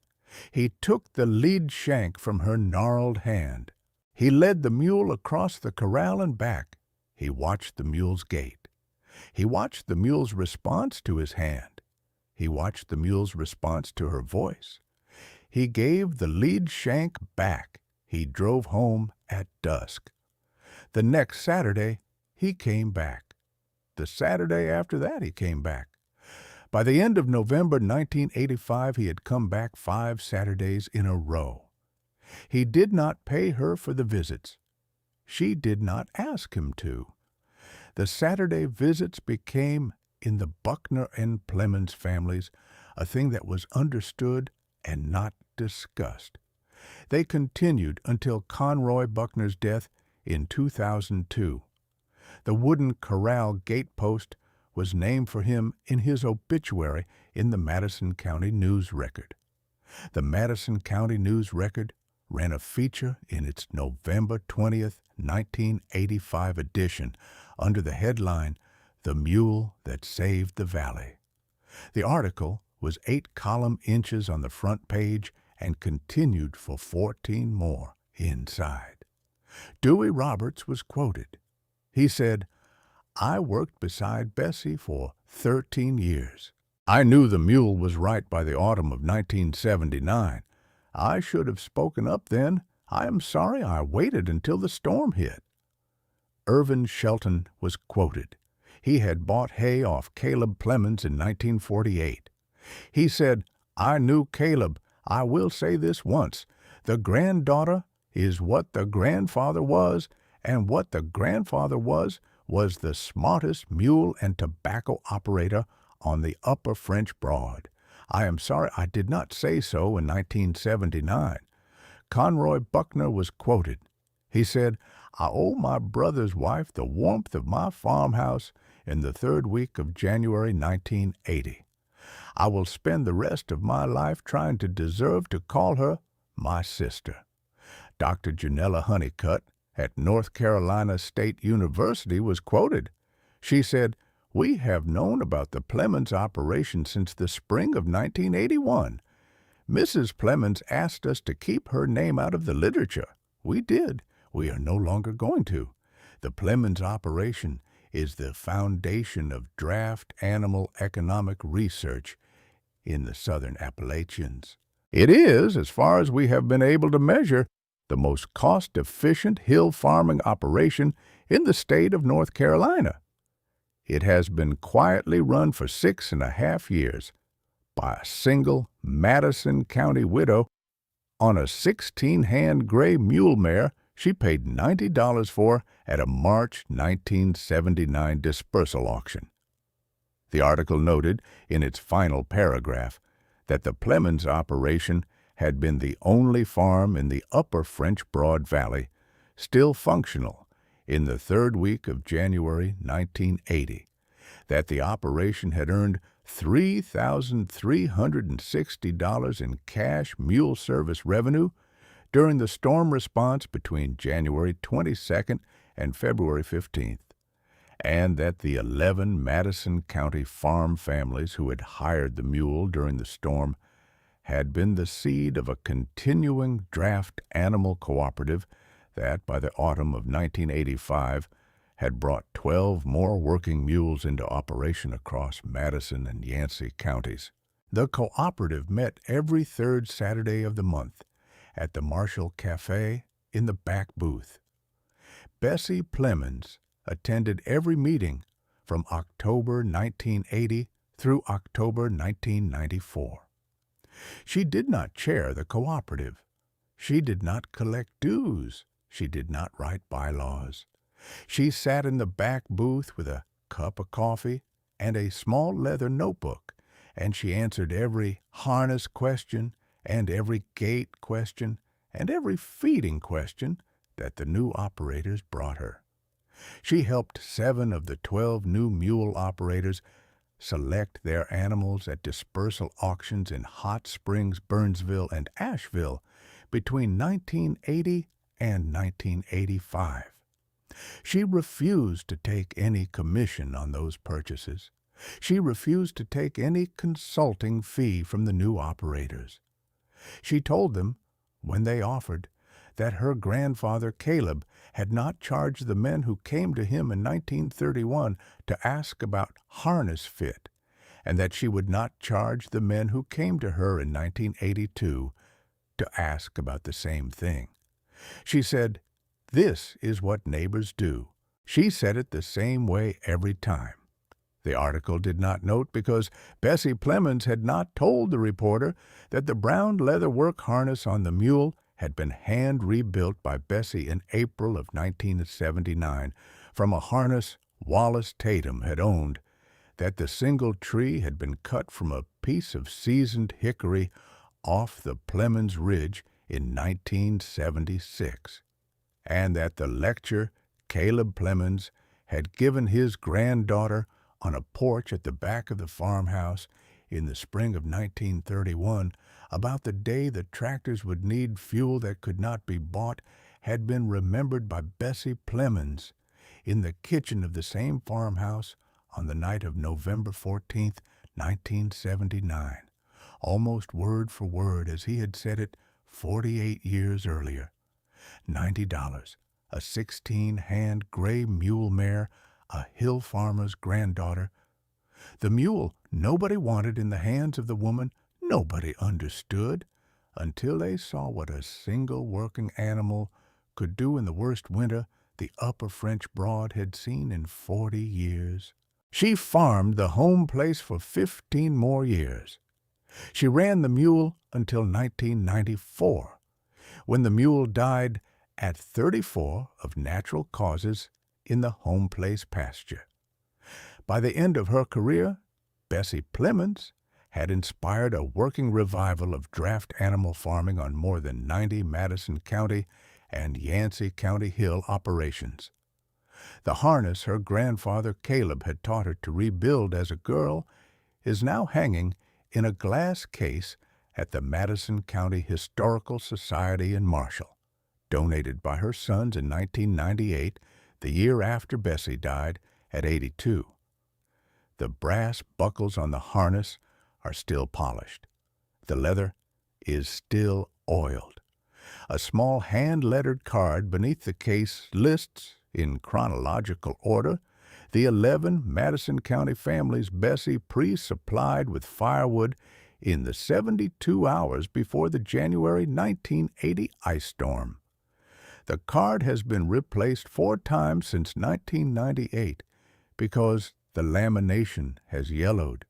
He took the lead shank from her gnarled hand. He led the mule across the corral and back. He watched the mule's gait. He watched the mule's response to his hand. He watched the mule's response to her voice. He gave the lead shank back. He drove home at dusk. The next Saturday, he came back. The Saturday after that, he came back. By the end of November 1985, he had come back 5 Saturdays in a row. He did not pay her for the visits. She did not ask him to. The Saturday visits became, in the Buckner and Plemmons families, a thing that was understood and not discussed. They continued until Conroy Buckner's death in 2002. The wooden corral gate post was named for him in his obituary in the Madison County News Record. The Madison County News Record ran a feature in its November 20th, 1985 edition under the headline, "The Mule That Saved the Valley." The article was 8 column inches on the front page and continued for 14 more inside. Dewey Roberts was quoted. He said, "I worked beside Bessie for 13 years. I knew the mule was right by the autumn of 1979. I should have spoken up then. I am sorry I waited until the storm hit." Irvin Shelton was quoted. He had bought hay off Caleb Plemmons in 1948. He said, "I knew Caleb. I will say this once. The granddaughter is what the grandfather was, and what the grandfather was the smartest mule and tobacco operator on the upper French Broad. I am sorry I did not say so in 1979. Conroy Buckner was quoted. He said, "I owe my brother's wife the warmth of my farmhouse in the 3rd week of January 1980. I will spend the rest of my life trying to deserve to call her my sister." Dr. Janella Honeycutt at North Carolina State University was quoted. She said, "We have known about the Plemmons operation since the spring of 1981. Mrs. Plemmons asked us to keep her name out of the literature. We did. We are no longer going to. The Plemmons operation is the foundation of draft animal economic research in the Southern Appalachians. It is, as far as we have been able to measure, the most cost-efficient hill farming operation in the state of North Carolina. It has been quietly run for 6.5 years by a single Madison County widow on a 16-hand gray mule mare she paid $90 for at a March 1979 dispersal auction." The article noted in its final paragraph that the Plemmons operation had been the only farm in the upper French Broad Valley still functional in the 3rd week of January 1980, that the operation had earned $3,360 in cash mule service revenue during the storm response between January 22nd and February 15th, and that the 11 Madison County farm families who had hired the mule during the storm had been the seed of a continuing draft animal cooperative that, by the autumn of 1985, had brought 12 more working mules into operation across Madison and Yancey counties. The cooperative met every 3rd Saturday of the month at the Marshall Cafe in the back booth. Bessie Plemmons attended every meeting from October 1980 through October 1994. She did not chair the cooperative. She did not collect dues. She did not write bylaws. She sat in the back booth with a cup of coffee and a small leather notebook, and she answered every harness question and every gate question and every feeding question that the new operators brought her. She helped 7 of the 12 new mule operators select their animals at dispersal auctions in Hot Springs, Burnsville, and Asheville between 1980 and 1985. She refused to take any commission on those purchases. She refused to take any consulting fee from the new operators. She told them, when they offered, that her grandfather Caleb had not charged the men who came to him in 1931 to ask about harness fit, and that she would not charge the men who came to her in 1982 to ask about the same thing. She said, "This is what neighbors do." She said it the same way every time. The article did not note because Bessie Plemmons had not told the reporter that the brown leather work harness on the mule had been hand rebuilt by Bessie in April of 1979 from a harness Wallace Tatum had owned, that the single tree had been cut from a piece of seasoned hickory off the Plemmons Ridge in 1976, and that the lecture Caleb Plemmons had given his granddaughter on a porch at the back of the farmhouse in the spring of 1931 about the day the tractors would need fuel that could not be bought had been remembered by Bessie Plemmons in the kitchen of the same farmhouse on the night of November 14, 1979, almost word for word as he had said it 48 years earlier. $90, a 16-hand gray mule mare, a hill farmer's granddaughter. The mule nobody wanted in the hands of the woman nobody understood, until they saw what a single working animal could do in the worst winter the upper French Broad had seen in 40 years. She farmed the home place for 15 more years. She ran the mule until 1994, when the mule died at 34 of natural causes in the home place pasture. By the end of her career, Bessie Plemmons had inspired a working revival of draft animal farming on more than 90 Madison County and Yancey County Hill operations. The harness her grandfather Caleb had taught her to rebuild as a girl is now hanging in a glass case at the Madison County Historical Society in Marshall, donated by her sons in 1998, the year after Bessie died at 82. The brass buckles on the harness are still polished. The leather is still oiled. A small hand-lettered card beneath the case lists, in chronological order, the 11 Madison County families Bessie pre-supplied with firewood in the 72 hours before the January 1980 ice storm. The card has been replaced 4 times since 1998 because the lamination has yellowed.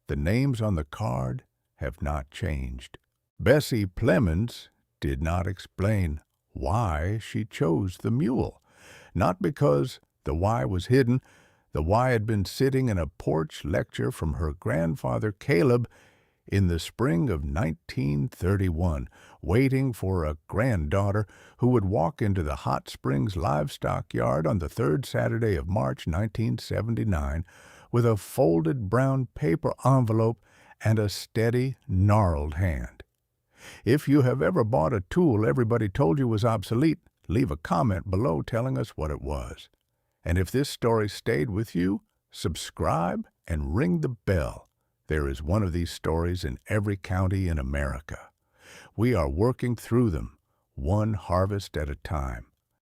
The names on the card have not changed. Bessie Plemmons did not explain why she chose the mule, not because the why was hidden. The why had been sitting in a porch lecture from her grandfather Caleb in the spring of 1931, waiting for a granddaughter who would walk into the Hot Springs Livestock Yard on the 3rd Saturday of March 1979 with a folded brown paper envelope and a steady, gnarled hand. If you have ever bought a tool everybody told you was obsolete, leave a comment below telling us what it was. And if this story stayed with you, subscribe and ring the bell. There is one of these stories in every county in America. We are working through them, one harvest at a time.